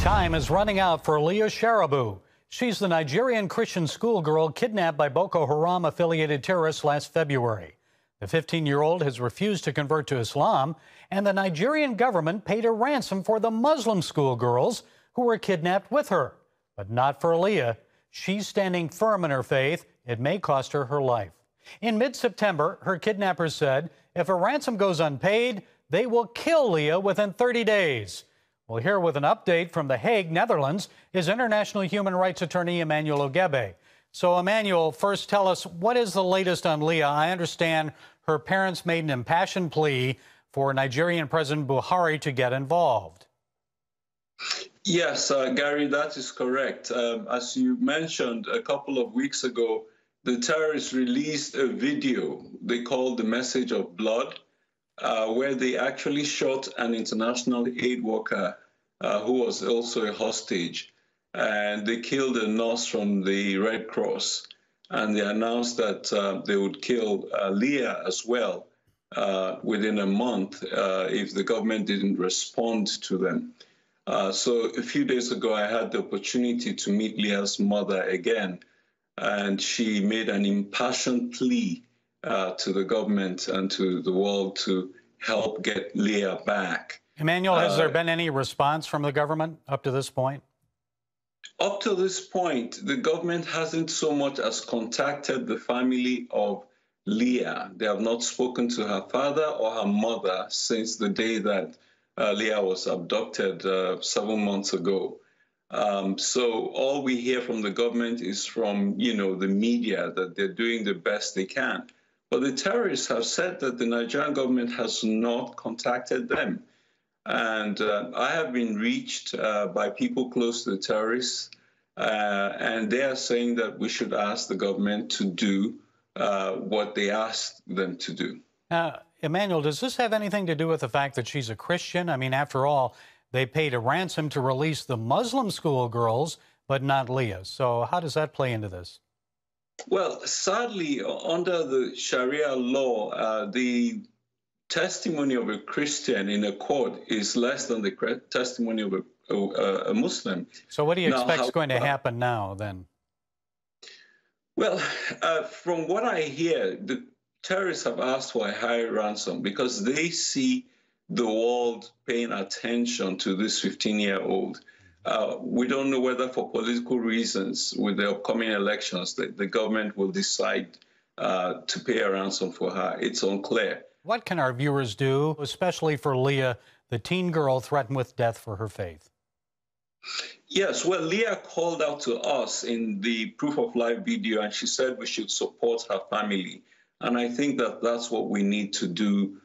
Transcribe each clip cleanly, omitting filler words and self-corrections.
Time is running out for Leah Sharibu. She's the Nigerian Christian schoolgirl kidnapped by Boko Haram-affiliated terrorists last February. The 15-year-old has refused to convert to Islam, and the Nigerian government paid a ransom for the Muslim schoolgirls who were kidnapped with her. But not for Leah. She's standing firm in her faith. It may cost her her life. In mid-September, her kidnappers said if a ransom goes unpaid, they will kill Leah within 30 days. Well, here with an update from The Hague, Netherlands, is international human rights attorney Emmanuel Ogebe. So, Emmanuel, first tell us, what is the latest on Leah? I understand her parents made an impassioned plea for Nigerian President Buhari to get involved. Yes, Gary, that is correct. As you mentioned a couple of weeks ago, the terrorists released a video they called The Message of Blood, where they actually shot an international aid worker who was also a hostage. And they killed a nurse from the Red Cross. And they announced that they would kill Leah as well within a month if the government didn't respond to them. So a few days ago, I had the opportunity to meet Leah's mother again, and she made an impassioned plea to the government and to the world to help get Leah back. Emmanuel, has there been any response from the government up to this point? Up to this point, the government hasn't so much as contacted the family of Leah. They have not spoken to her father or her mother since the day that Leah was abducted 7 months ago. So all we hear from the government is from, the media that they're doing the best they can. But the terrorists have said that the Nigerian government has not contacted them. And I have been reached by people close to the terrorists, and they are saying that we should ask the government to do what they asked them to do. Emmanuel, does this have anything to do with the fact that she's a Christian? I mean, after all, they paid a ransom to release the Muslim schoolgirls, but not Leah. So how does that play into this? Well, sadly, under the Sharia law, the testimony of a Christian in a court is less than the testimony of a Muslim. So what do you expect is going to happen now, then? Well, from what I hear, the terrorists have asked for a higher ransom because they see the world paying attention to this 15-year-old. We don't know whether for political reasons with the upcoming elections that the government will decide to pay a ransom for her. It's unclear. What can our viewers do, especially for Leah, the teen girl threatened with death for her faith? Yes, well, Leah called out to us in the Proof of Life video, and she said we should support her family. And I think that that's what we need to do,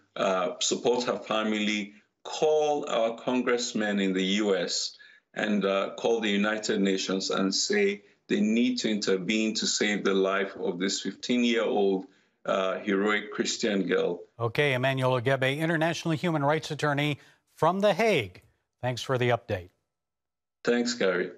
support her family, call our congressmen in the U.S., and call the United Nations and say they need to intervene to save the life of this 15-year-old heroic Christian girl. Okay, Emmanuel Ogebe, international human rights attorney from The Hague. Thanks for the update. Thanks, Gary.